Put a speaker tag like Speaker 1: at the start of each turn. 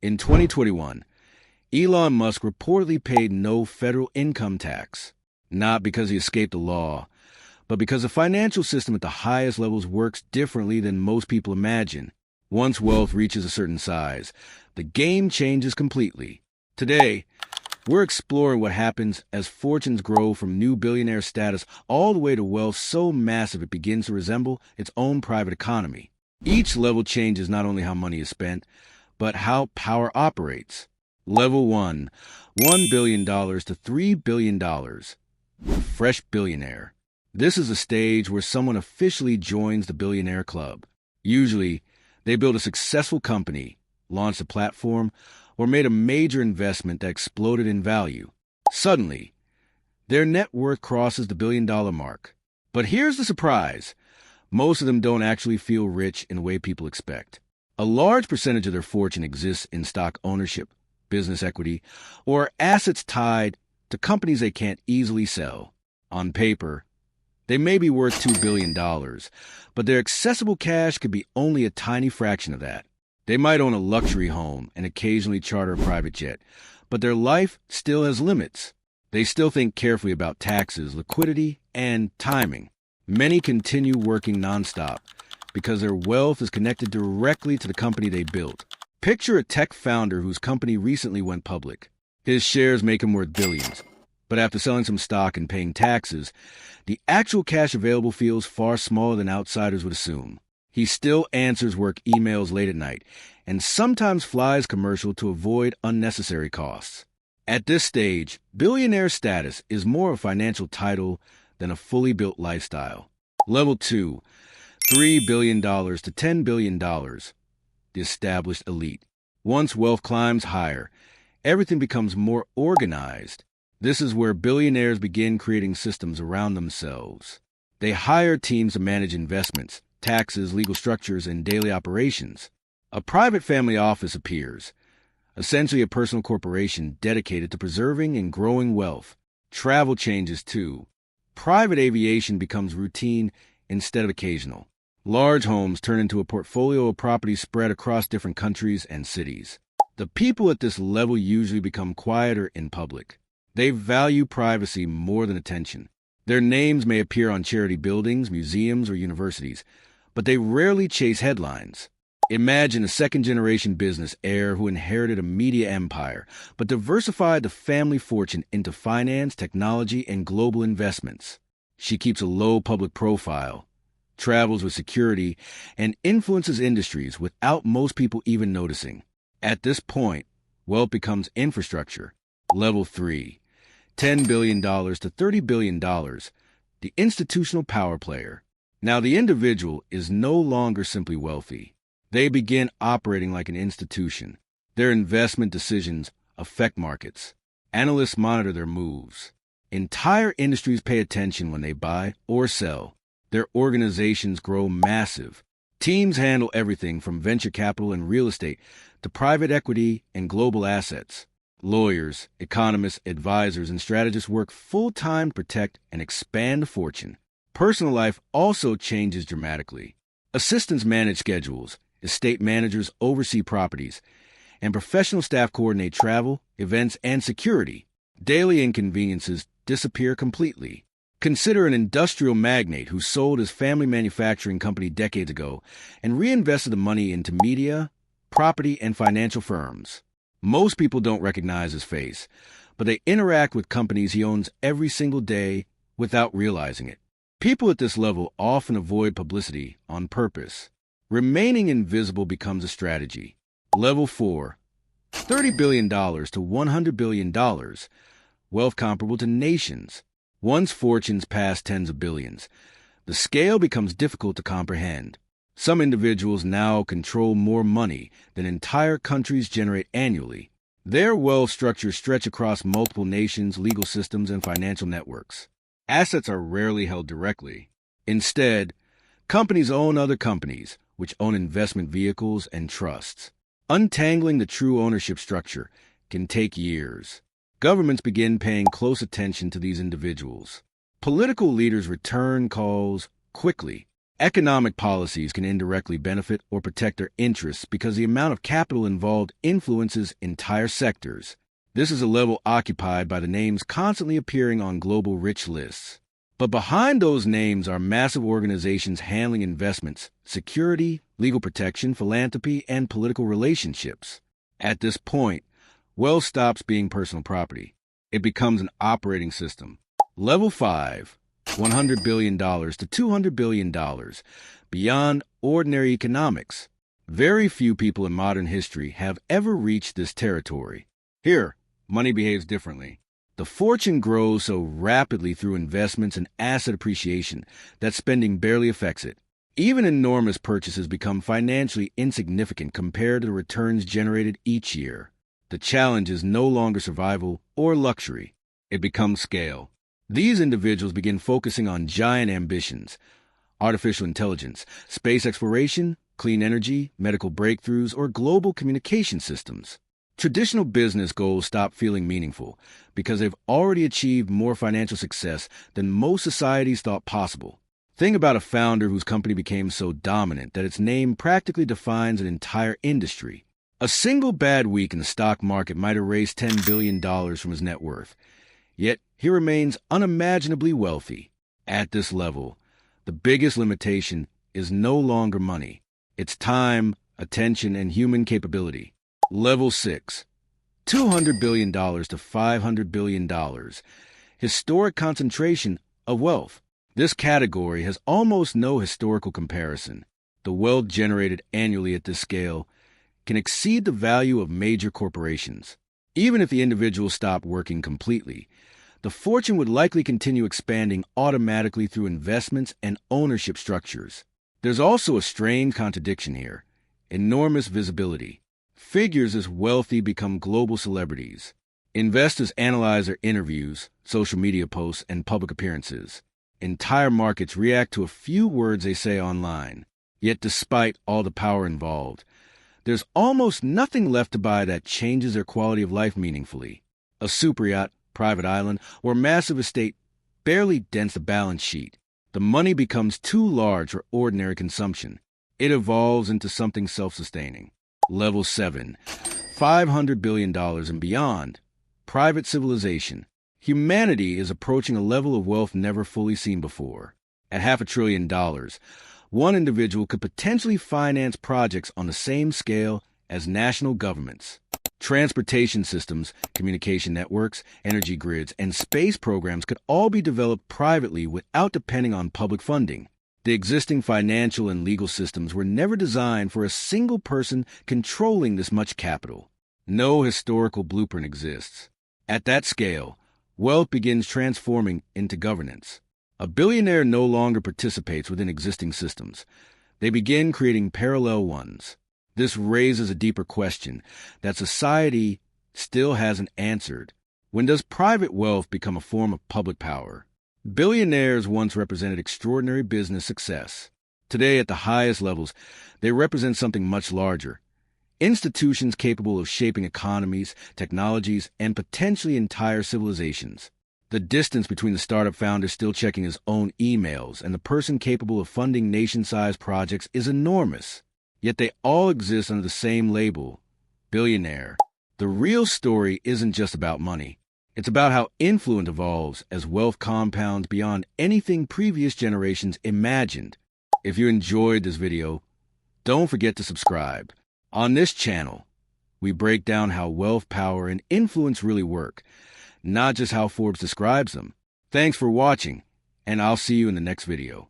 Speaker 1: In 2021, Elon Musk reportedly paid no federal income tax, not because he escaped the law, but because the financial system at the highest levels works differently than most people imagine. Once wealth reaches a certain size, the game changes completely. Today, we're exploring what happens as fortunes grow from new billionaire status all the way to wealth so massive it begins to resemble its own private economy. Each level changes not only how money is spent, but how power operates. Level 1, $1 billion to $3 billion. Fresh billionaire. This is a stage where someone officially joins the billionaire club. Usually, they build a successful company, launched a platform, or made a major investment that exploded in value. Suddenly, their net worth crosses the billion-dollar mark. But here's the surprise. Most of them don't actually feel rich in the way people expect. A large percentage of their fortune exists in stock ownership, business equity, or assets tied to companies they can't easily sell. On paper, they may be worth $2 billion, but their accessible cash could be only a tiny fraction of that. They might own a luxury home and occasionally charter a private jet, but their life still has limits. They still think carefully about taxes, liquidity, and timing. Many continue working nonstop because their wealth is connected directly to the company they built. Picture a tech founder whose company recently went public. His shares make him worth billions, but after selling some stock and paying taxes, the actual cash available feels far smaller than outsiders would assume. He still answers work emails late at night and sometimes flies commercial to avoid unnecessary costs. At this stage, billionaire status is more a financial title than a fully built lifestyle. Level 2, $3 billion to $10 billion. The established elite. Once wealth climbs higher, everything becomes more organized. This is where billionaires begin creating systems around themselves. They hire teams to manage investments, taxes, legal structures, and daily operations. A private family office appears, essentially a personal corporation dedicated to preserving and growing wealth. Travel changes too. Private aviation becomes routine instead of occasional. Large homes turn into a portfolio of properties spread across different countries and cities. The people at this level usually become quieter in public. They value privacy more than attention. Their names may appear on charity buildings, museums, or universities, but they rarely chase headlines. Imagine a second-generation business heir who inherited a media empire, but diversified the family fortune into finance, technology, and global investments. She keeps a low public profile, travels with security, and influences industries without most people even noticing. At this point, wealth becomes infrastructure. Level 3, $10 billion to $30 billion, the institutional power player. Now, the individual is no longer simply wealthy. They begin operating like an institution. Their investment decisions affect markets. Analysts monitor their moves. Entire industries pay attention when they buy or sell. Their organizations grow massive. Teams handle everything from venture capital and real estate to private equity and global assets. Lawyers, economists, advisors, and strategists work full-time to protect and expand fortune. Personal life also changes dramatically. Assistants manage schedules, estate managers oversee properties, and professional staff coordinate travel, events, and security. Daily inconveniences disappear completely. Consider an industrial magnate who sold his family manufacturing company decades ago and reinvested the money into media, property, and financial firms. Most people don't recognize his face, but they interact with companies he owns every single day without realizing it. People at this level often avoid publicity on purpose. Remaining invisible becomes a strategy. Level 4, $30 billion to $100 billion, wealth comparable to nations. Once fortunes pass tens of billions, the scale becomes difficult to comprehend. Some individuals now control more money than entire countries generate annually. Their wealth structures stretch across multiple nations, legal systems, and financial networks. Assets are rarely held directly. Instead, companies own other companies, which own investment vehicles and trusts. Untangling the true ownership structure can take years. Governments begin paying close attention to these individuals. Political leaders return calls quickly. Economic policies can indirectly benefit or protect their interests because the amount of capital involved influences entire sectors. This is a level occupied by the names constantly appearing on global rich lists. But behind those names are massive organizations handling investments, security, legal protection, philanthropy, and political relationships. At this point, wealth stops being personal property. It becomes an operating system. Level 5, $100 billion to $200 billion, beyond ordinary economics. Very few people in modern history have ever reached this territory. Here, money behaves differently. The fortune grows so rapidly through investments and asset appreciation that spending barely affects it. Even enormous purchases become financially insignificant compared to the returns generated each year. The challenge is no longer survival or luxury. It becomes scale. These individuals begin focusing on giant ambitions: artificial intelligence, space exploration, clean energy, medical breakthroughs, or global communication systems. Traditional business goals stop feeling meaningful because they've already achieved more financial success than most societies thought possible. Think about a founder whose company became so dominant that its name practically defines an entire industry. A single bad week in the stock market might erase $10 billion from his net worth. Yet he remains unimaginably wealthy. At this level, the biggest limitation is no longer money. It's time, attention, and human capability. Level 6, $200 billion to $500 billion. Historic concentration of wealth. This category has almost no historical comparison. The wealth generated annually at this scale can exceed the value of major corporations. Even if the individual stopped working completely, the fortune would likely continue expanding automatically through investments and ownership structures. There's also a strange contradiction here: enormous visibility. Figures as wealthy become global celebrities. Investors analyze their interviews, social media posts, and public appearances. Entire markets react to a few words they say online. Yet despite all the power involved, there's almost nothing left to buy that changes their quality of life meaningfully. A super yacht, private island, or massive estate barely dents the balance sheet. The money becomes too large for ordinary consumption. It evolves into something self-sustaining. Level 7, $500 billion and beyond. Private civilization. Humanity is approaching a level of wealth never fully seen before. At $500 billion, one individual could potentially finance projects on the same scale as national governments. Transportation systems, communication networks, energy grids, and space programs could all be developed privately without depending on public funding. The existing financial and legal systems were never designed for a single person controlling this much capital. No historical blueprint exists. At that scale, wealth begins transforming into governance. A billionaire no longer participates within existing systems. They begin creating parallel ones. This raises a deeper question that society still hasn't answered. When does private wealth become a form of public power? Billionaires once represented extraordinary business success. Today, at the highest levels, they represent something much larger: institutions capable of shaping economies, technologies, and potentially entire civilizations. The distance between the startup founder still checking his own emails and the person capable of funding nation-sized projects is enormous. Yet they all exist under the same label: billionaire. The real story isn't just about money. It's about how influence evolves as wealth compounds beyond anything previous generations imagined. If you enjoyed this video, don't forget to subscribe. On this channel, we break down how wealth, power, and influence really work, not just how Forbes describes them. Thanks for watching, and I'll see you in the next video.